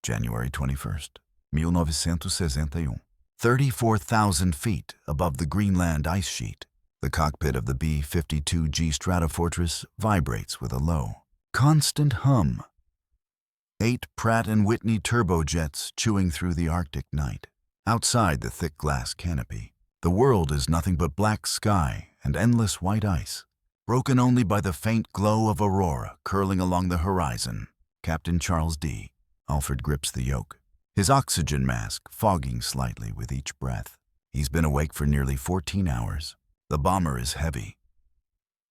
January 21st, 1961. 34,000 feet above the Greenland ice sheet, the cockpit of the B-52G Stratofortress vibrates with a low, constant hum. 8 Pratt & Whitney turbojets chewing through the Arctic night. Outside the thick glass canopy, the world is nothing but black sky and endless white ice, broken only by the faint glow of aurora curling along the horizon. Captain Charles D. Alford grips the yoke, his oxygen mask fogging slightly with each breath. He's been awake for nearly 14 hours. The bomber is heavy,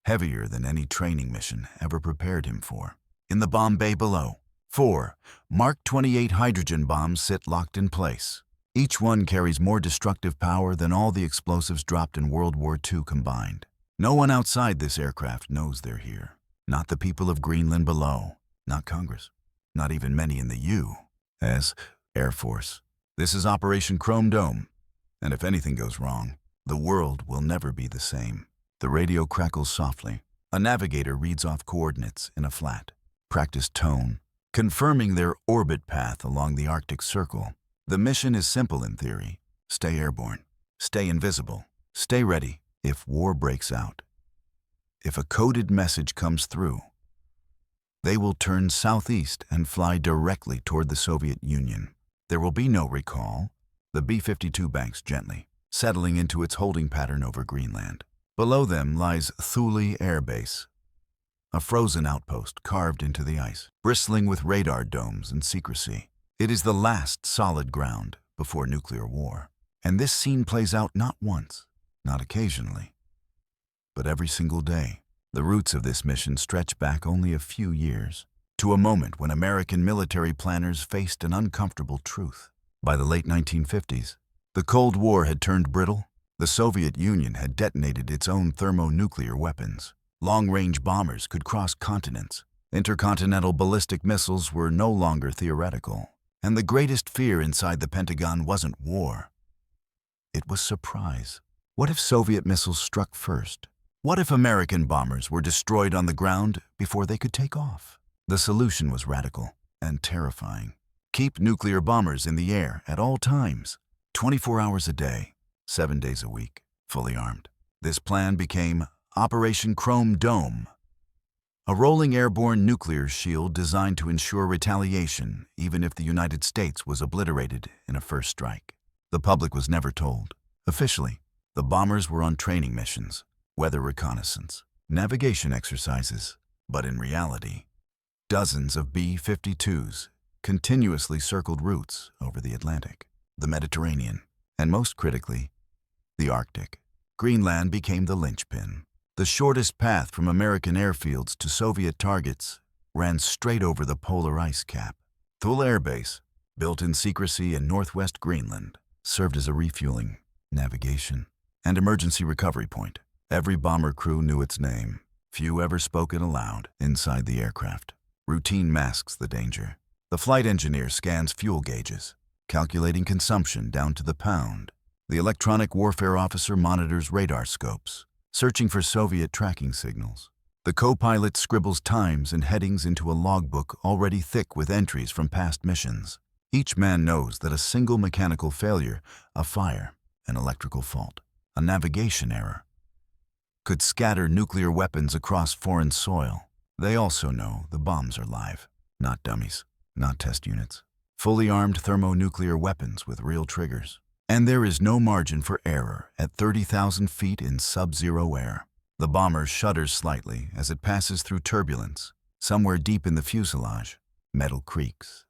heavier than any training mission ever prepared him for. In the bomb bay below, 4 Mark 28 hydrogen bombs sit locked in place. Each one carries more destructive power than all the explosives dropped in World War II combined. No one outside this aircraft knows they're here. Not the people of Greenland below, not Congress, not even many in the U.S. Air Force. This is Operation Chrome Dome, and if anything goes wrong, the world will never be the same. The radio crackles softly. A navigator reads off coordinates in a flat, practiced tone, confirming their orbit path along the Arctic Circle. The mission is simple in theory. Stay airborne, stay invisible, stay ready if war breaks out. If a coded message comes through, they will turn southeast and fly directly toward the Soviet Union. There will be no recall. The B-52 banks gently, settling into its holding pattern over Greenland. Below them lies Thule Air Base, a frozen outpost carved into the ice, bristling with radar domes and secrecy. It is the last solid ground before nuclear war. And this scene plays out not once, not occasionally, but every single day. The roots of this mission stretch back only a few years, to a moment when American military planners faced an uncomfortable truth. By the late 1950s, the Cold War had turned brittle. The Soviet Union had detonated its own thermonuclear weapons. Long-range bombers could cross continents. Intercontinental ballistic missiles were no longer theoretical. And the greatest fear inside the Pentagon wasn't war. It was surprise. What if Soviet missiles struck first? What if American bombers were destroyed on the ground before they could take off? The solution was radical and terrifying. Keep nuclear bombers in the air at all times, 24 hours a day, 7 days a week, fully armed. This plan became Operation Chrome Dome, a rolling airborne nuclear shield designed to ensure retaliation even if the United States was obliterated in a first strike. The public was never told. Officially, the bombers were on training missions, weather reconnaissance, navigation exercises, but in reality, dozens of B-52s continuously circled routes over the Atlantic, the Mediterranean, and most critically, the Arctic. Greenland became the linchpin. The shortest path from American airfields to Soviet targets ran straight over the polar ice cap. Thule Air Base, built in secrecy in northwest Greenland, served as a refueling, navigation, and emergency recovery point. Every bomber crew knew its name. Few ever spoke it aloud inside the aircraft. Routine masks the danger. The flight engineer scans fuel gauges, calculating consumption down to the pound. The electronic warfare officer monitors radar scopes, searching for Soviet tracking signals. The co-pilot scribbles times and headings into a logbook already thick with entries from past missions. Each man knows that a single mechanical failure, a fire, an electrical fault, a navigation error, could scatter nuclear weapons across foreign soil. They also know the bombs are live, not dummies, not test units. Fully armed thermonuclear weapons with real triggers. And there is no margin for error at 30,000 feet in sub-zero air. The bomber shudders slightly as it passes through turbulence. Somewhere deep in the fuselage, metal creaks.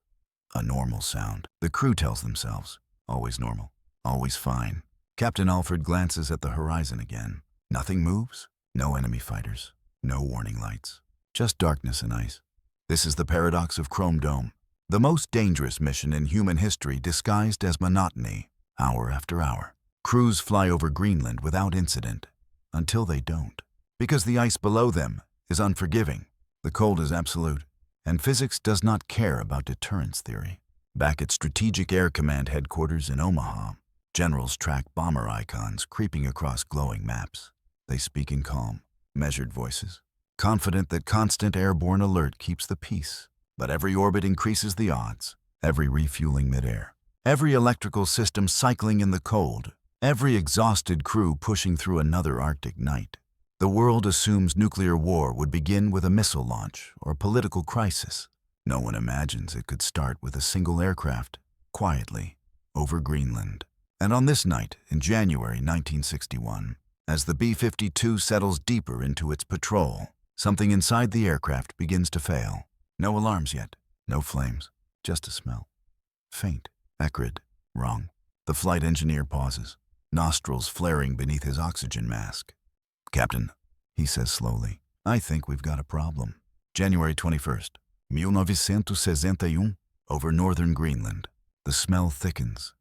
A normal sound. The crew tells themselves, always normal, always fine. Captain Alford glances at the horizon again. Nothing moves, no enemy fighters, no warning lights, just darkness and ice. This is the paradox of Chrome Dome, the most dangerous mission in human history disguised as monotony. Hour after hour, crews fly over Greenland without incident, until they don't. Because the ice below them is unforgiving, the cold is absolute, and physics does not care about deterrence theory. Back at Strategic Air Command headquarters in Omaha, generals track bomber icons creeping across glowing maps. They speak in calm, measured voices, confident that constant airborne alert keeps the peace. But every orbit increases the odds. every refueling midair, every electrical system cycling in the cold, every exhausted crew pushing through another Arctic night. The world assumes nuclear war would begin with a missile launch or a political crisis. No one imagines it could start with a single aircraft, quietly, over Greenland. And on this night, in January 1961, as the B-52 settles deeper into its patrol, something inside the aircraft begins to fail. No alarms yet, no flames, just a smell. Faint, acrid, wrong. The flight engineer pauses, nostrils flaring beneath his oxygen mask. "Captain," he says slowly, "I think we've got a problem." January 21st, 1961, over northern Greenland. The smell thickens.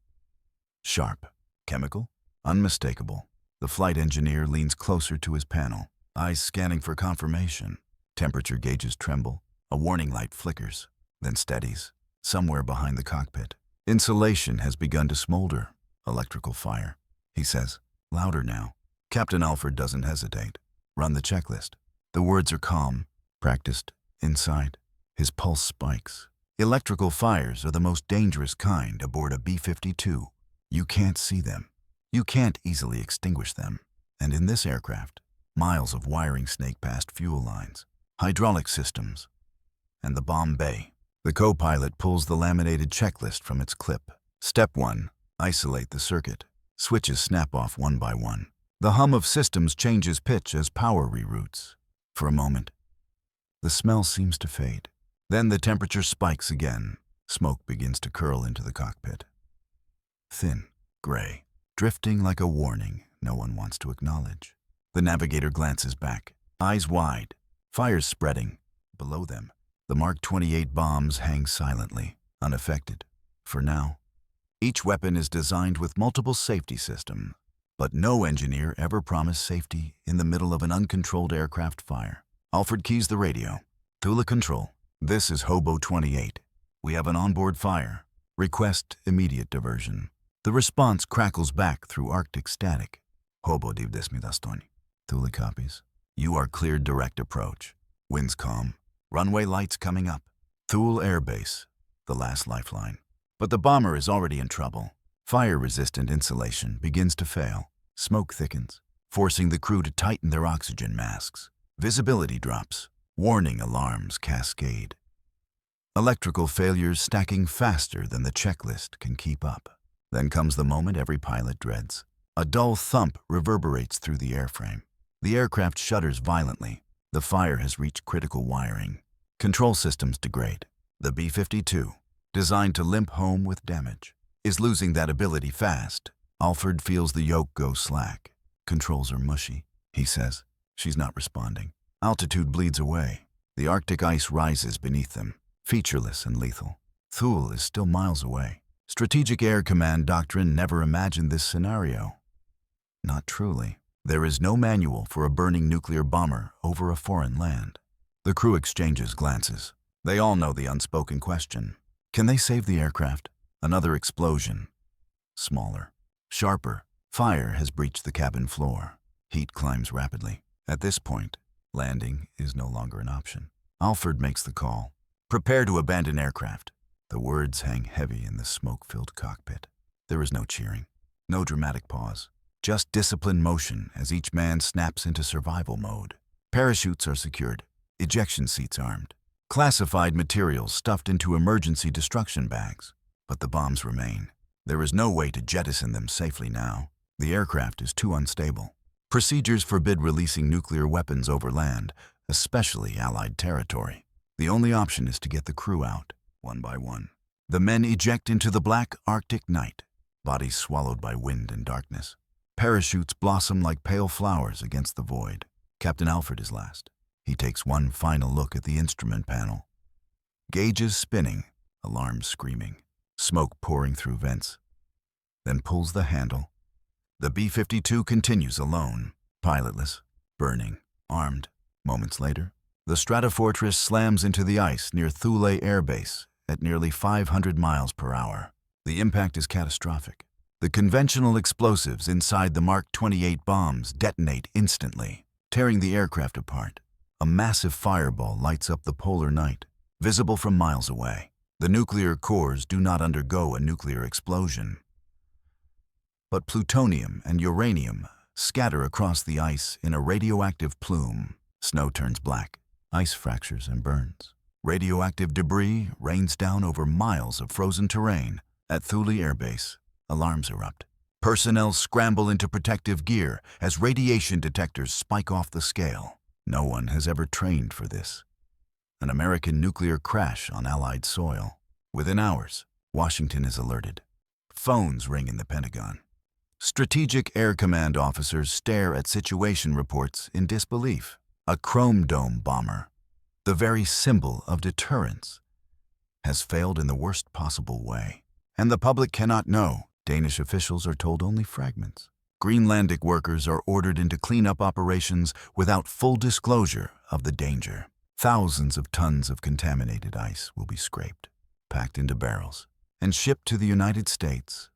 Sharp, chemical, unmistakable. The flight engineer leans closer to his panel, eyes scanning for confirmation. Temperature gauges tremble. A warning light flickers, then steadies, somewhere behind the cockpit. Insulation has begun to smolder. Electrical fire, he says, louder now. Captain Alford doesn't hesitate. Run the checklist. The words are calm, practiced, inside. His pulse spikes. Electrical fires are the most dangerous kind aboard a B-52. You can't see them. You can't easily extinguish them. And in this aircraft, miles of wiring snake past fuel lines, hydraulic systems, and the bomb bay. The co-pilot pulls the laminated checklist from its clip. Step 1. Isolate the circuit. Switches snap off one by one. The hum of systems changes pitch as power reroutes. For a moment, the smell seems to fade. Then the temperature spikes again. Smoke begins to curl into the cockpit. Thin, gray, drifting like a warning no one wants to acknowledge. The navigator glances back, eyes wide, fires spreading. Below them, the Mark 28 bombs hang silently, unaffected. For now, each weapon is designed with multiple safety systems, but no engineer ever promised safety in the middle of an uncontrolled aircraft fire. Alford keys the radio. Thule Control, this is Hobo 28. We have an onboard fire. Request immediate diversion. The response crackles back through Arctic static. Hobo divdesmidaston. Thule copies. You are cleared direct approach. Winds calm. Runway lights coming up. Thule Air Base, the last lifeline. But the bomber is already in trouble. Fire-resistant insulation begins to fail. Smoke thickens, forcing the crew to tighten their oxygen masks. Visibility drops. Warning alarms cascade. Electrical failures stacking faster than the checklist can keep up. Then comes the moment every pilot dreads. A dull thump reverberates through the airframe. The aircraft shudders violently. The fire has reached critical wiring. Control systems degrade. The B-52, designed to limp home with damage, is losing that ability fast. Alford feels the yoke go slack. Controls are mushy, he says. She's not responding. Altitude bleeds away. The Arctic ice rises beneath them, featureless and lethal. Thule is still miles away. Strategic Air Command doctrine never imagined this scenario. Not truly. There is no manual for a burning nuclear bomber over a foreign land. The crew exchanges glances. They all know the unspoken question. Can they save the aircraft? Another explosion. Smaller. Sharper. Fire has breached the cabin floor. Heat climbs rapidly. At this point, landing is no longer an option. Alford makes the call. Prepare to abandon aircraft. The words hang heavy in the smoke-filled cockpit. There is no cheering. No dramatic pause. Just disciplined motion as each man snaps into survival mode. Parachutes are secured, ejection seats armed, classified materials stuffed into emergency destruction bags. But the bombs remain. There is no way to jettison them safely now. The aircraft is too unstable. Procedures forbid releasing nuclear weapons over land, especially Allied territory. The only option is to get the crew out, one by one. The men eject into the black Arctic night, bodies swallowed by wind and darkness. Parachutes blossom like pale flowers against the void. Captain Alford is last. He takes one final look at the instrument panel. Gauges spinning, alarms screaming, smoke pouring through vents. Then pulls the handle. The B-52 continues alone, pilotless, burning, armed. Moments later, the Stratofortress slams into the ice near Thule Air Base at nearly 500 miles per hour. The impact is catastrophic. The conventional explosives inside the Mark 28 bombs detonate instantly, tearing the aircraft apart. A massive fireball lights up the polar night, visible from miles away. The nuclear cores do not undergo a nuclear explosion, but plutonium and uranium scatter across the ice in a radioactive plume. Snow turns black, ice fractures and burns. Radioactive debris rains down over miles of frozen terrain. At Thule Air Base, alarms erupt. Personnel scramble into protective gear as radiation detectors spike off the scale. No one has ever trained for this. An American nuclear crash on Allied soil. Within hours, Washington is alerted. Phones ring in the Pentagon. Strategic Air Command officers stare at situation reports in disbelief. A Chrome Dome bomber, the very symbol of deterrence, has failed in the worst possible way. And the public cannot know. Danish officials are told only fragments. Greenlandic workers are ordered into cleanup operations without full disclosure of the danger. Thousands of tons of contaminated ice will be scraped, packed into barrels, and shipped to the United States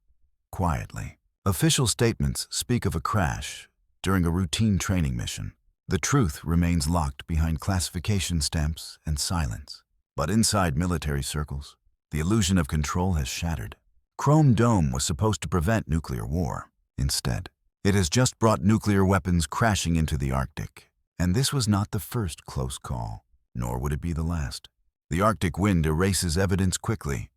quietly. Official statements speak of a crash during a routine training mission. The truth remains locked behind classification stamps and silence. But inside military circles, the illusion of control has shattered. Chrome Dome was supposed to prevent nuclear war. Instead, it has just brought nuclear weapons crashing into the Arctic. And this was not the first close call, nor would it be the last. The Arctic wind erases evidence quickly,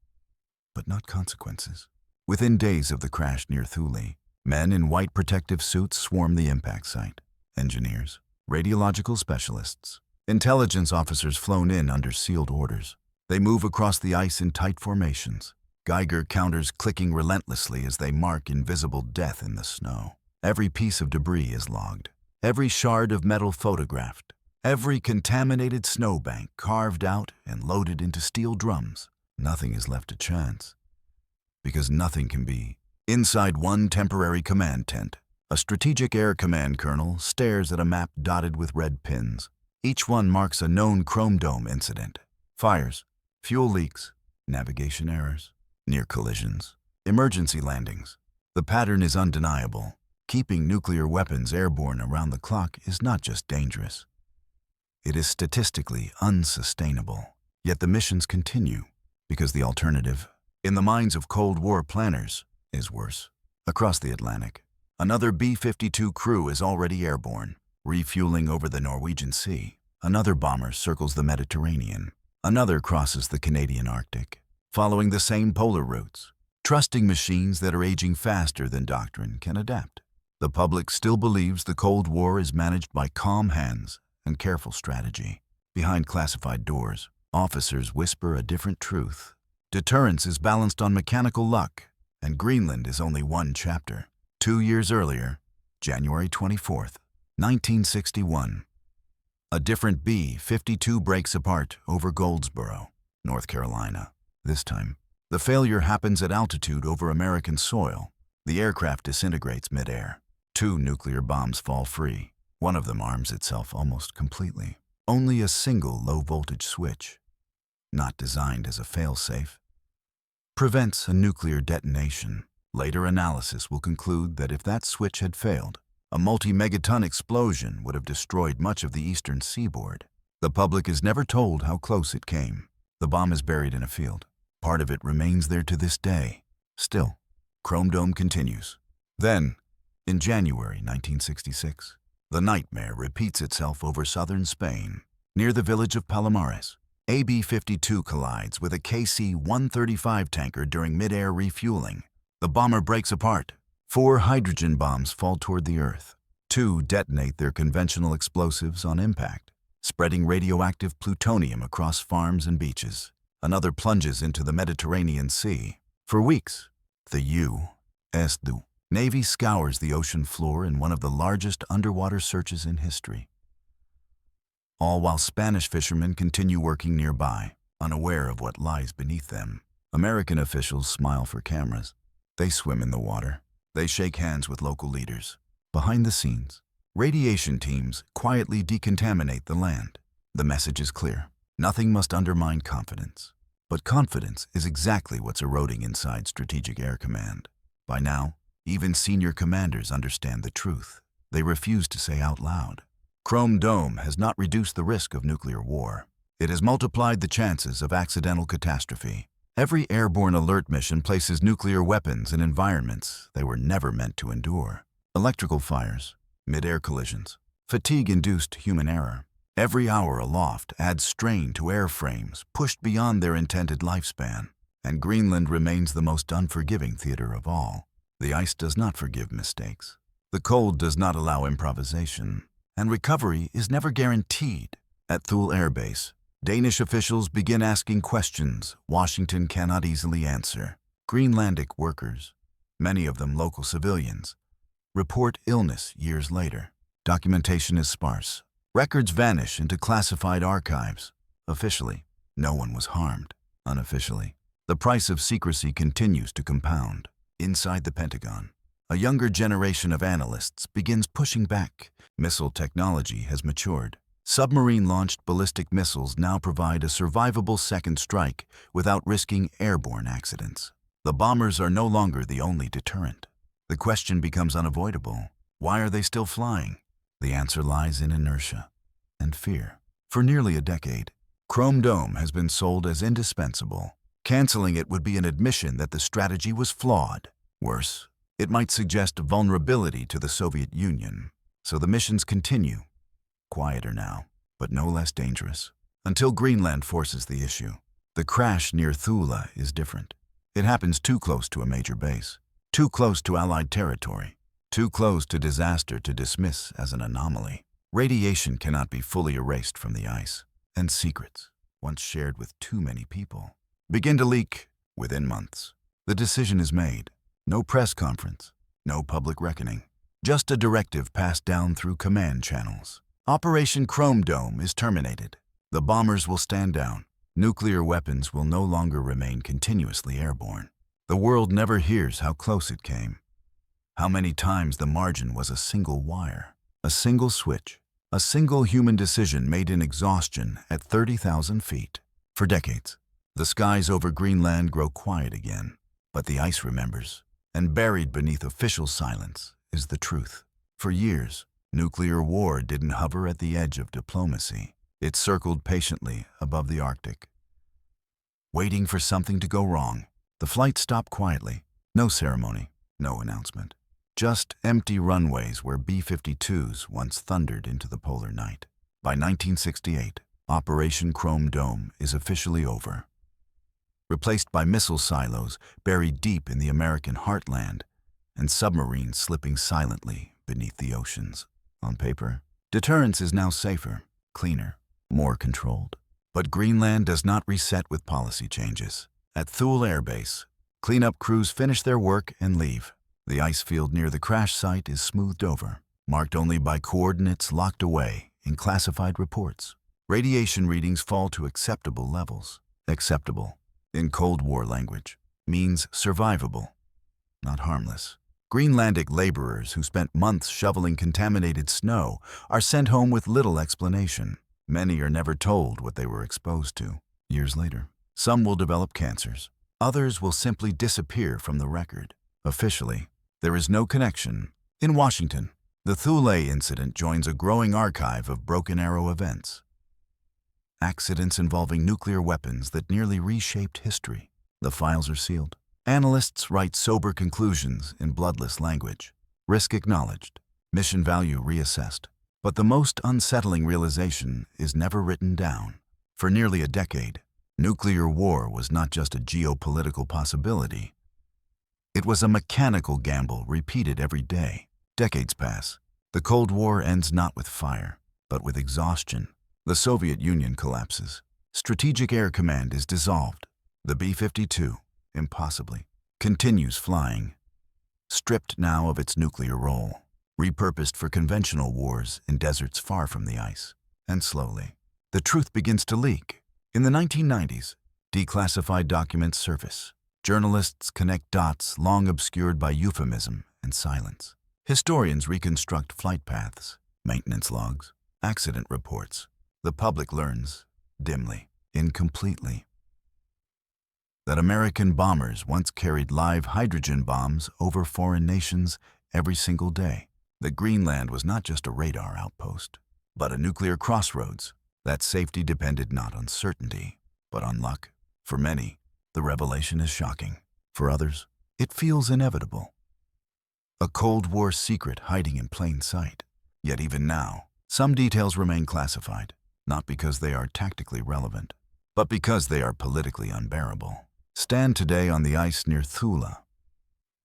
but not consequences. Within days of the crash near Thule, men in white protective suits swarm the impact site. Engineers, radiological specialists, intelligence officers flown in under sealed orders. They move across the ice in tight formations, Geiger counters clicking relentlessly as they mark invisible death in the snow. Every piece of debris is logged, every shard of metal photographed, every contaminated snowbank carved out and loaded into steel drums. Nothing is left to chance, because nothing can be. Inside one temporary command tent, a Strategic Air Command colonel stares at a map dotted with red pins. Each one marks a known Chrome Dome incident. Fires, fuel leaks, navigation errors, near collisions, emergency landings. The pattern is undeniable. Keeping nuclear weapons airborne around the clock is not just dangerous. It is statistically unsustainable. Yet the missions continue, because the alternative, in the minds of Cold War planners, is worse. Across the Atlantic, another B-52 crew is already airborne, refueling over the Norwegian Sea. Another bomber circles the Mediterranean. Another crosses the Canadian Arctic, following the same polar routes. Trusting machines that are aging faster than doctrine can adapt. The public still believes the Cold War is managed by calm hands and careful strategy. Behind classified doors, officers whisper a different truth. Deterrence is balanced on mechanical luck, and Greenland is only one chapter. 2 years earlier, January 24th, 1961, a different B-52 breaks apart over Goldsboro, North Carolina. This time, the failure happens at altitude over American soil. The aircraft disintegrates midair. 2 nuclear bombs fall free. One of them arms itself almost completely. Only a single low-voltage switch, not designed as a fail-safe, prevents a nuclear detonation. Later analysis will conclude that if that switch had failed, a multi-megaton explosion would have destroyed much of the eastern seaboard. The public is never told how close it came. The bomb is buried in a field. Part of it remains there to this day. Still, Chrome Dome continues. Then, in January 1966, the nightmare repeats itself over southern Spain. Near the village of Palomares, a B-52 collides with a KC-135 tanker during mid-air refueling. The bomber breaks apart. 4 hydrogen bombs fall toward the Earth. 2 detonate their conventional explosives on impact, spreading radioactive plutonium across farms and beaches. Another plunges into the Mediterranean Sea. For weeks, the U.S. Navy scours the ocean floor in one of the largest underwater searches in history. All while Spanish fishermen continue working nearby, unaware of what lies beneath them. American officials smile for cameras. They swim in the water. They shake hands with local leaders. Behind the scenes, radiation teams quietly decontaminate the land. The message is clear. Nothing must undermine confidence. But confidence is exactly what's eroding inside Strategic Air Command. By now, even senior commanders understand the truth. They refuse to say out loud. Chrome Dome has not reduced the risk of nuclear war. It has multiplied the chances of accidental catastrophe. Every airborne alert mission places nuclear weapons in environments they were never meant to endure. Electrical fires, mid-air collisions, fatigue-induced human error. Every hour aloft adds strain to airframes pushed beyond their intended lifespan. And Greenland remains the most unforgiving theater of all. The ice does not forgive mistakes. The cold does not allow improvisation. And recovery is never guaranteed. At Thule Air Base, Danish officials begin asking questions Washington cannot easily answer. Greenlandic workers, many of them local civilians, report illness years later. Documentation is sparse. Records vanish into classified archives. Officially, no one was harmed. Unofficially, the price of secrecy continues to compound. Inside the Pentagon, a younger generation of analysts begins pushing back. Missile technology has matured. Submarine-launched ballistic missiles now provide a survivable second strike without risking airborne accidents. The bombers are no longer the only deterrent. The question becomes unavoidable. Why are they still flying? The answer lies in inertia and fear. For nearly a decade, Chrome Dome has been sold as indispensable. Canceling it would be an admission that the strategy was flawed. Worse, it might suggest vulnerability to the Soviet Union. So the missions continue. Quieter now, but no less dangerous, until Greenland forces the issue. The crash near Thule is different. It happens too close to a major base, too close to Allied territory, too close to disaster to dismiss as an anomaly. Radiation cannot be fully erased from the ice, and secrets, once shared with too many people, begin to leak within months. The decision is made. No press conference, no public reckoning, just a directive passed down through command channels. Operation Chrome Dome is terminated. The bombers will stand down. Nuclear weapons will no longer remain continuously airborne. The world never hears how close it came. How many times the margin was a single wire, a single switch, a single human decision made in exhaustion at 30,000 feet. For decades, the skies over Greenland grow quiet again, but the ice remembers, and buried beneath official silence is the truth. For years, nuclear war didn't hover at the edge of diplomacy. It circled patiently above the Arctic, waiting for something to go wrong. The flight stopped quietly. No ceremony, no announcement. Just empty runways where B-52s once thundered into the polar night. By 1968, Operation Chrome Dome is officially over. Replaced by missile silos buried deep in the American heartland and submarines slipping silently beneath the oceans. On paper, deterrence is now safer, cleaner, more controlled. But Greenland does not reset with policy changes. At Thule Air Base, cleanup crews finish their work and leave. The ice field near the crash site is smoothed over, marked only by coordinates locked away in classified reports. Radiation readings fall to acceptable levels. Acceptable, in Cold War language, means survivable, not harmless. Greenlandic laborers who spent months shoveling contaminated snow are sent home with little explanation. Many are never told what they were exposed to. Years later, some will develop cancers. Others will simply disappear from the record. Officially, there is no connection. In Washington, the Thule incident joins a growing archive of Broken Arrow events. Accidents involving nuclear weapons that nearly reshaped history. The files are sealed. Analysts write sober conclusions in bloodless language. Risk acknowledged, mission value reassessed. But the most unsettling realization is never written down. For nearly a decade, nuclear war was not just a geopolitical possibility. It was a mechanical gamble repeated every day. Decades pass. The Cold War ends not with fire, but with exhaustion. The Soviet Union collapses. Strategic Air Command is dissolved. The B-52, impossibly, continues flying, stripped now of its nuclear role, repurposed for conventional wars in deserts far from the ice. And slowly, the truth begins to leak. In the 1990s, declassified documents surface. Journalists connect dots long obscured by euphemism and silence. Historians reconstruct flight paths, maintenance logs, accident reports. The public learns, dimly, incompletely, that American bombers once carried live hydrogen bombs over foreign nations every single day. That Greenland was not just a radar outpost, but a nuclear crossroads. That safety depended not on certainty, but on luck. For many, the revelation is shocking. For others, it feels inevitable. A Cold War secret hiding in plain sight. Yet even now, some details remain classified, not because they are tactically relevant, but because they are politically unbearable. Stand today on the ice near Thule,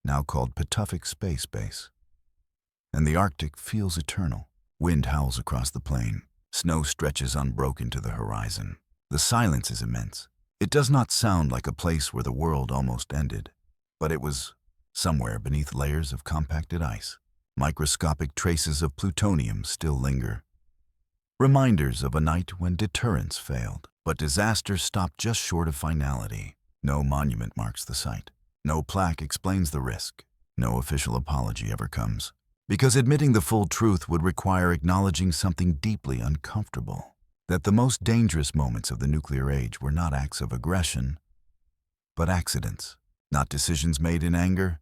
now called Catastrophic Space Base, and the Arctic feels eternal. Wind howls across the plain. Snow stretches unbroken to the horizon. The silence is immense. It does not sound like a place where the world almost ended, but it was somewhere beneath layers of compacted ice. Microscopic traces of plutonium still linger. Reminders of a night when deterrence failed. But disaster stopped just short of finality. No monument marks the site. No plaque explains the risk. No official apology ever comes. Because admitting the full truth would require acknowledging something deeply uncomfortable. That the most dangerous moments of the nuclear age were not acts of aggression, but accidents. Not decisions made in anger,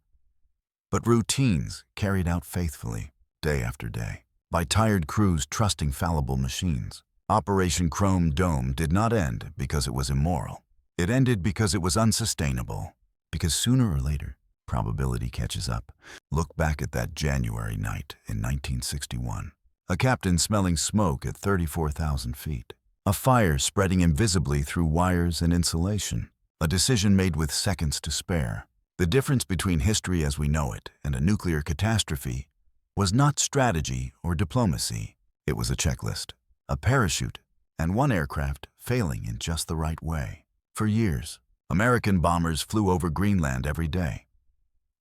but routines carried out faithfully, day after day, by tired crews trusting fallible machines. Operation Chrome Dome did not end because it was immoral. It ended because it was unsustainable. Because sooner or later, probability catches up. Look back at that January night in 1961. A captain smelling smoke at 34,000 feet. A fire spreading invisibly through wires and insulation. A decision made with seconds to spare. The difference between history as we know it and a nuclear catastrophe was not strategy or diplomacy. It was a checklist, a parachute, and one aircraft failing in just the right way. For years, American bombers flew over Greenland every day,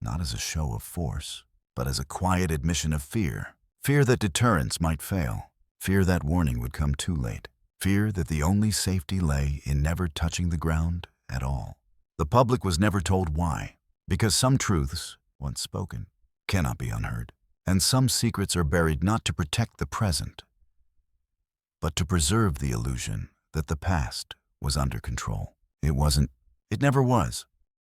not as a show of force, but as a quiet admission of fear. Fear that deterrence might fail. Fear that warning would come too late. Fear that the only safety lay in never touching the ground at all. The public was never told why, because some truths, once spoken, cannot be unheard, and some secrets are buried not to protect the present, but to preserve the illusion that the past was under control. It wasn't. It never was.